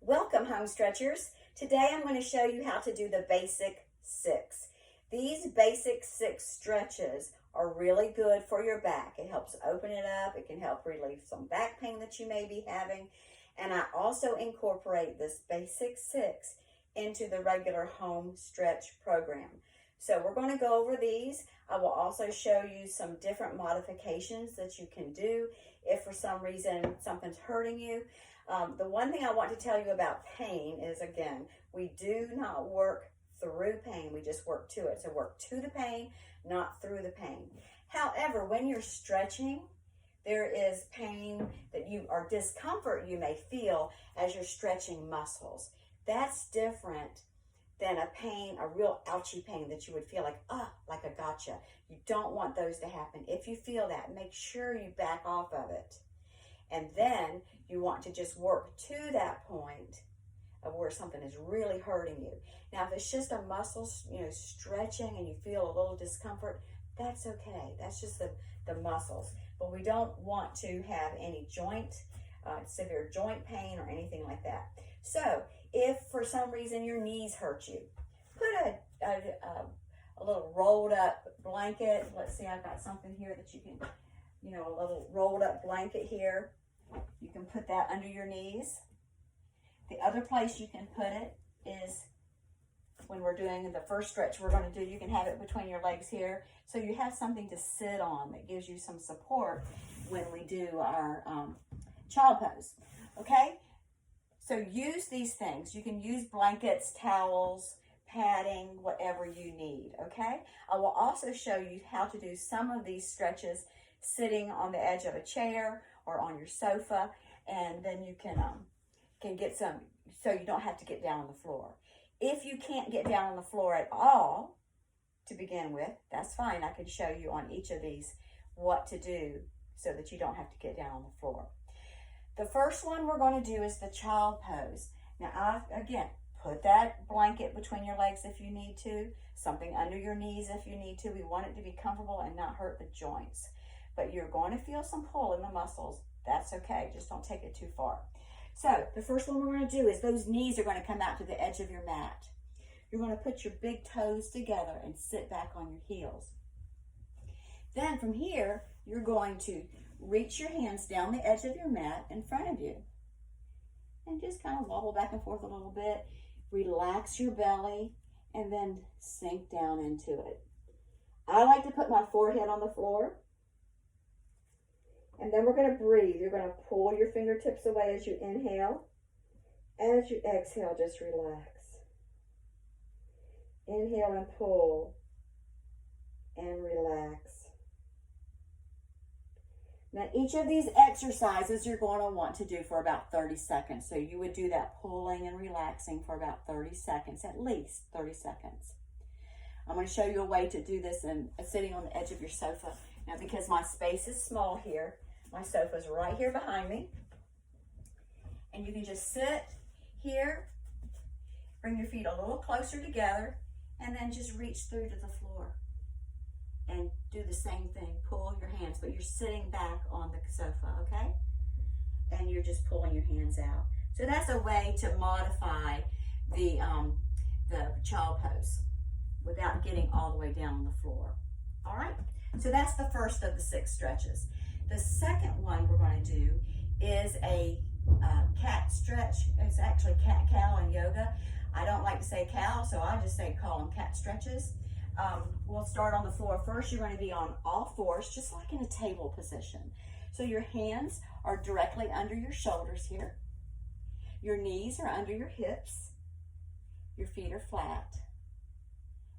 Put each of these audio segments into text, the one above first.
Welcome, home stretchers. Today I'm going to show you how to do the basic 6. These basic 6 stretches are really good for your back. It helps open it up. It can help relieve some back pain that you may be having. And I also incorporate this basic 6 into the regular home stretch program. So we're going to go over these. I will also show you some different modifications that you can do if for some reason something's hurting you. The one thing I want to tell you about pain is, again, we do not work through pain. We just work to it. So work to the pain, not through the pain. However, when you're stretching, there is pain that or discomfort you may feel as you're stretching muscles. That's different than a pain, a real ouchy pain that you would feel like a gotcha. You don't want those to happen. If you feel that, make sure you back off of it. And then you want to just work to that point of where something is really hurting you. Now, if it's just a muscle, stretching and you feel a little discomfort, that's okay. That's just the muscles. But we don't want to have any severe joint pain or anything like that. So if for some reason your knees hurt you, put a little rolled up blanket. Let's see, I've got something here that you can, a little rolled up blanket here. You can put that under your knees. The other place you can put it is when we're doing the first stretch we're going to do, you can have it between your legs here. So you have something to sit on that gives you some support when we do our child pose. Okay? So use these things. You can use blankets, towels, padding, whatever you need. Okay? I will also show you how to do some of these stretches sitting on the edge of a chair or on your sofa, and then you can get some, so you don't have to get down on the floor. If you can't get down on the floor at all to begin with, that's fine. I can show you on each of these what to do so that you don't have to get down on the floor. The first one we're going to do is the child pose. Now, again, put that blanket between your legs if you need to, something under your knees if you need to. We want it to be comfortable and not hurt the joints. But you're going to feel some pull in the muscles. That's okay. Just don't take it too far. So the first one we're going to do is those knees are going to come out to the edge of your mat. You're going to put your big toes together and sit back on your heels. Then from here, you're going to reach your hands down the edge of your mat in front of you. And just kind of wobble back and forth a little bit. Relax your belly and then sink down into it. I like to put my forehead on the floor. And then we're going to breathe. You're going to pull your fingertips away as you inhale. As you exhale, just relax. Inhale and pull. And relax. Now, each of these exercises you're going to want to do for about 30 seconds. So you would do that pulling and relaxing for about 30 seconds, at least 30 seconds. I'm going to show you a way to do this sitting on the edge of your sofa. Now, because my space is small here, my sofa is right here behind me. And you can just sit here, bring your feet a little closer together, and then just reach through to the floor. And do the same thing, pull your hands, but you're sitting back on the sofa, okay? And you're just pulling your hands out. So that's a way to modify the child pose without getting all the way down on the floor. All right? So that's the first of the 6 stretches. The second one we're going to do is a cat stretch. It's actually cat-cow in yoga. I don't like to say cow, so I just call them cat stretches. We'll start on the floor first. You're going to be on all fours, just like in a table position. So your hands are directly under your shoulders here. Your knees are under your hips. Your feet are flat.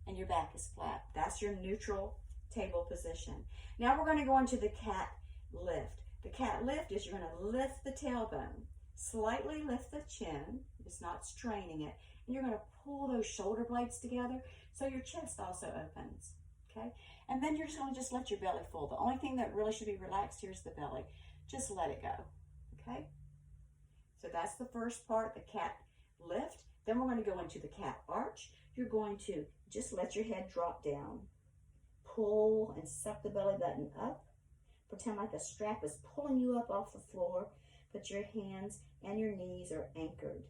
And your back is flat. That's your neutral table position. Now we're going to go into the cat lift. The cat lift is you're going to lift the tailbone, slightly lift the chin, it's not straining it, and you're going to pull those shoulder blades together so your chest also opens, okay? And then you're just going to let your belly fall. The only thing that really should be relaxed here is the belly. Just let it go, okay? So that's the first part, the cat lift. Then we're going to go into the cat arch. You're going to just let your head drop down. Pull and suck the belly button up. Pretend like a strap is pulling you up off the floor, but your hands and your knees are anchored.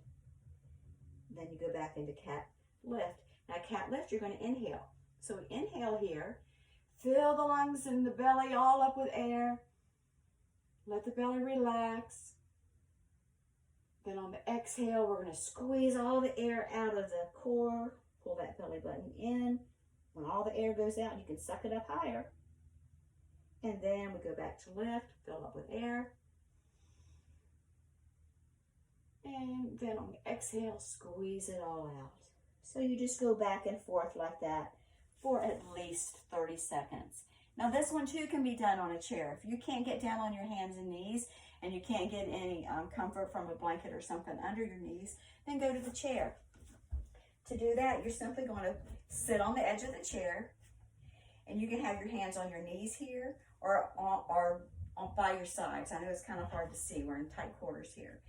Then you go back into cat lift. Now cat lift, you're going to inhale. So we inhale here, fill the lungs and the belly all up with air. Let the belly relax. Then on the exhale, we're going to squeeze all the air out of the core. Pull that belly button in. When all the air goes out, you can suck it up higher. And then we go back to lift, fill up with air. And then on the exhale, squeeze it all out. So you just go back and forth like that for at least 30 seconds. Now this one too can be done on a chair. If you can't get down on your hands and knees and you can't get any comfort from a blanket or something under your knees, then go to the chair. To do that, you're simply going to sit on the edge of the chair, and you can have your hands on your knees here or on by your sides. I know it's kind of hard to see. We're in tight quarters here.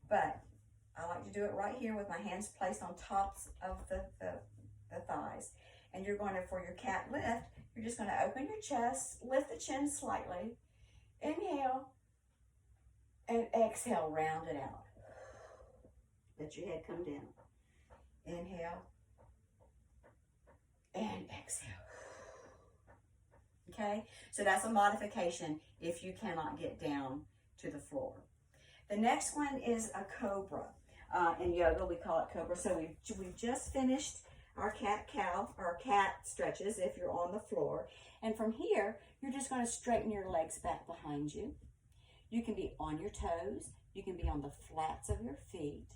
But I like to do it right here with my hands placed on tops of the thighs. And you're going to, for your cat lift, you're just going to open your chest, lift the chin slightly, inhale, and exhale, round it out. Let your head come down. Inhale, and exhale. Okay, so that's a modification if you cannot get down to the floor. The next one is a cobra. In yoga, we call it cobra. So we've just finished our cat-cow, or cat stretches if you're on the floor. And from here, you're just going to straighten your legs back behind you. You can be on your toes. You can be on the flats of your feet.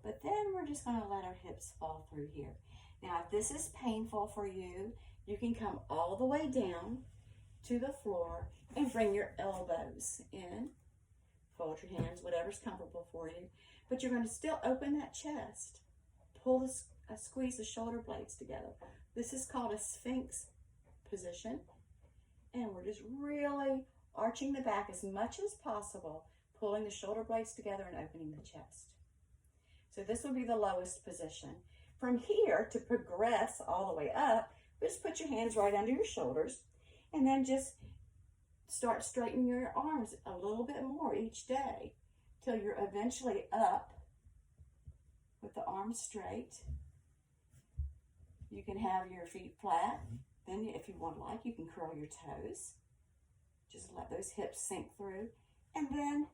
But then we're just going to let our hips fall through here. Now, if this is painful for you, you can come all the way down to the floor and bring your elbows in. Fold your hands, whatever's comfortable for you. But you're going to still open that chest. Squeeze the shoulder blades together. This is called a Sphinx position. And we're just really arching the back as much as possible, pulling the shoulder blades together and opening the chest. So this will be the lowest position. From here, to progress all the way up, just put your hands right under your shoulders and then just start straightening your arms a little bit more each day till you're eventually up with the arms straight. You can have your feet flat. Then if you want you can curl your toes. Just let those hips sink through. And then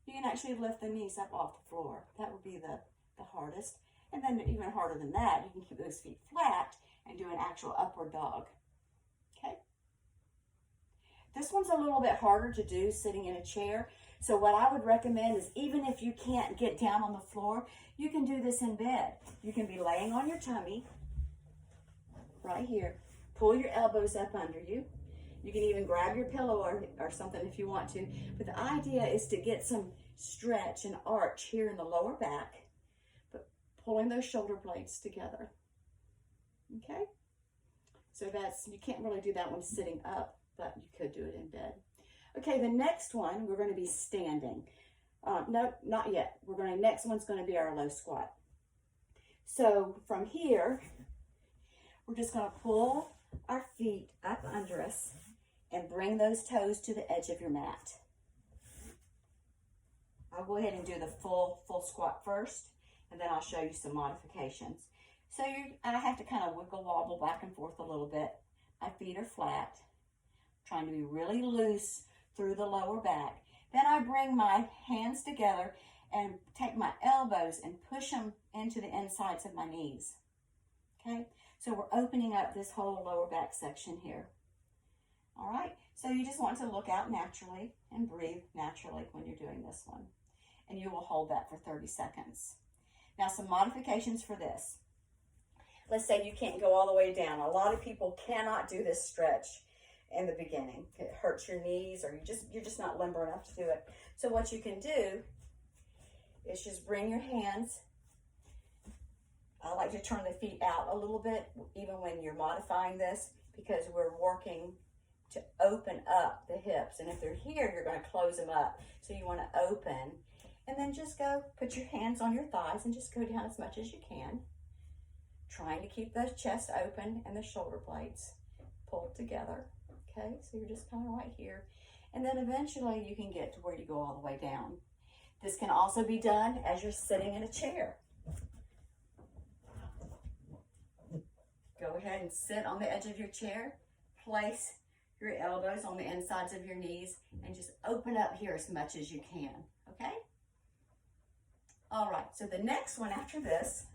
you can actually lift the knees up off the floor. That would be the hardest. And then even harder than that, you can keep those feet flat and do an actual upward dog. Okay? This one's a little bit harder to do sitting in a chair. So what I would recommend is, even if you can't get down on the floor, you can do this in bed. You can be laying on your tummy right here. Pull your elbows up under you. You can even grab your pillow or something if you want to. But the idea is to get some stretch and arch here in the lower back, but pulling those shoulder blades together. Okay? So you can't really do that one sitting up, but you could do it in bed. Okay, the next one, we're going to be standing. No, not yet. Next one's going to be our low squat. So from here, we're just going to pull our feet up under us and bring those toes to the edge of your mat. I'll go ahead and do the full squat first, and then I'll show you some modifications. So I have to kind of wiggle wobble back and forth a little bit. My feet are flat, trying to be really loose through the lower back. Then I bring my hands together and take my elbows and push them into the insides of my knees. Okay, so we're opening up this whole lower back section here. All right, so you just want to look out naturally and breathe naturally when you're doing this one. And you will hold that for 30 seconds. Now, some modifications for this. Let's say you can't go all the way down. A lot of people cannot do this stretch in the beginning. It hurts your knees, or you're just not limber enough to do it. So what you can do is just bring your hands. I like to turn the feet out a little bit, even when you're modifying this, because we're working to open up the hips. And if they're here, you're going to close them up. So you want to open, and then just go put your hands on your thighs and just go down as much as you can, trying to keep the chest open and the shoulder blades pulled together. Okay, so you're just kind of right here. And then eventually you can get to where you go all the way down. This can also be done as you're sitting in a chair. Go ahead and sit on the edge of your chair. Place your elbows on the insides of your knees and just open up here as much as you can, okay? All right, so the next one after this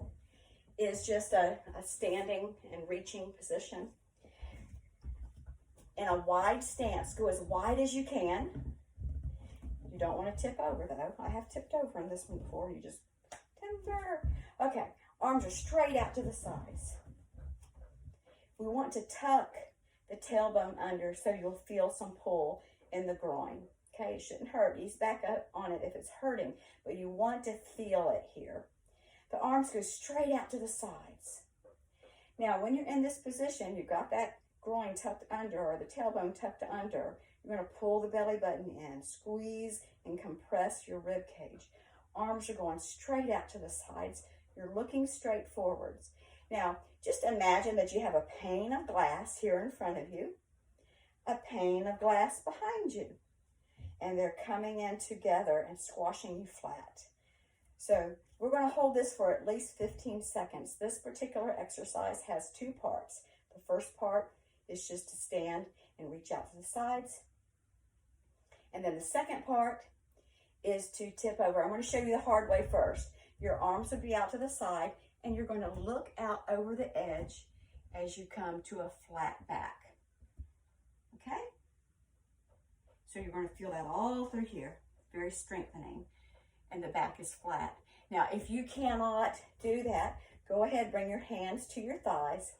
is just a standing and reaching position. In a wide stance, go as wide as you can. You don't want to tip over though. I have tipped over in this one before. You just timber. Okay, arms are straight out to the sides. We want to tuck the tailbone under so you'll feel some pull in the groin. Okay, it shouldn't hurt. Ease back up on it if it's hurting, but you want to feel it here. The arms go straight out to the sides. Now, when you're in this position, you've got that groin tucked under or the tailbone tucked under. You're going to pull the belly button in, squeeze and compress your rib cage. Arms are going straight out to the sides. You're looking straight forwards. Now, just imagine that you have a pane of glass here in front of you, a pane of glass behind you, and they're coming in together and squashing you flat. So we're going to hold this for at least 15 seconds. This particular exercise has two parts. The first part is just to stand and reach out to the sides. And then the second part is to tip over. I'm going to show you the hard way first. Your arms will be out to the side, and you're going to look out over the edge as you come to a flat back. Okay? So you're going to feel that all through here, very strengthening, and the back is flat. Now, if you cannot do that, go ahead, bring your hands to your thighs,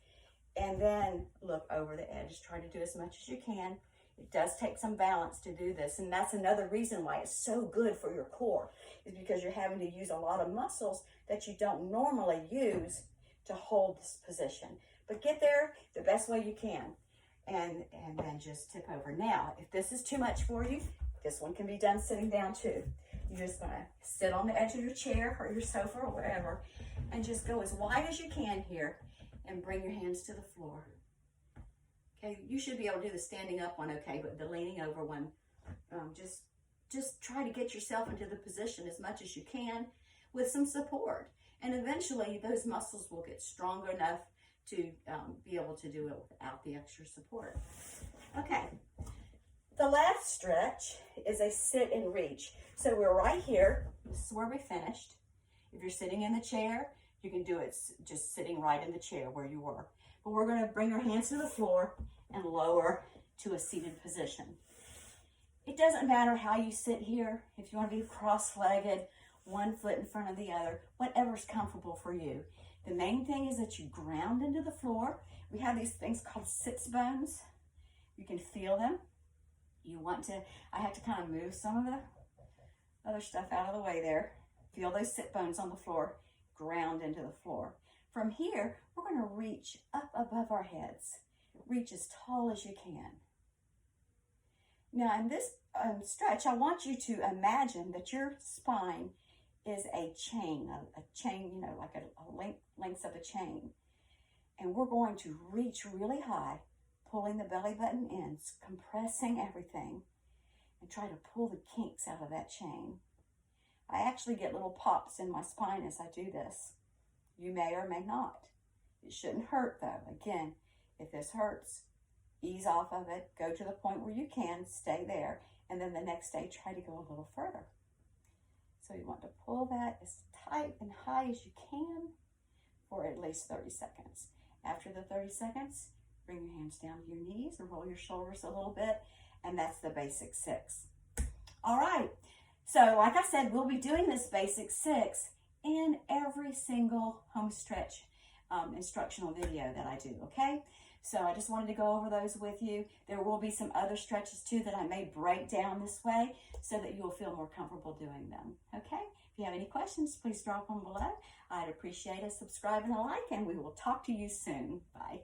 and then look over the edge. Try to do as much as you can. It does take some balance to do this, and that's another reason why it's so good for your core, is because you're having to use a lot of muscles that you don't normally use to hold this position. But get there the best way you can, and then just tip over. Now, if this is too much for you, this one can be done sitting down too. You're just gonna sit on the edge of your chair or your sofa or wherever, and just go as wide as you can here, and bring your hands to the floor. Okay, you should be able to do the standing up one okay, but the leaning over one, just try to get yourself into the position as much as you can with some support. And eventually those muscles will get stronger enough to be able to do it without the extra support. Okay, the last stretch is a sit and reach. So we're right here. This is where we finished. If you're sitting in the chair, you can do it just sitting right in the chair where you were. But we're going to bring our hands to the floor and lower to a seated position. It doesn't matter how you sit here. If you want to be cross-legged, one foot in front of the other, whatever's comfortable for you. The main thing is that you ground into the floor. We have these things called sits bones. You can feel them. You want to, I have to kind of move some of the other stuff out of the way there. Feel those sit bones on the floor, ground into the floor. From here, we're going to reach up above our heads. Reach as tall as you can. Now in this stretch, I want you to imagine that your spine is a chain, you know, like a length of a chain. And we're going to reach really high, pulling the belly button in, compressing everything, and try to pull the kinks out of that chain. I actually get little pops in my spine as I do this. You may or may not. It shouldn't hurt though. Again, if this hurts, ease off of it, go to the point where you can, stay there, and then the next day try to go a little further. So you want to pull that as tight and high as you can for at least 30 seconds. After the 30 seconds, bring your hands down to your knees and roll your shoulders a little bit, and that's the basic 6. All right, so like I said, we'll be doing this basic 6 in every single home stretch instructional video that I do, okay? So I just wanted to go over those with you. There will be some other stretches too that I may break down this way so that you'll feel more comfortable doing them, okay? If you have any questions, please drop them below. I'd appreciate a subscribe and a like, and we will talk to you soon. Bye.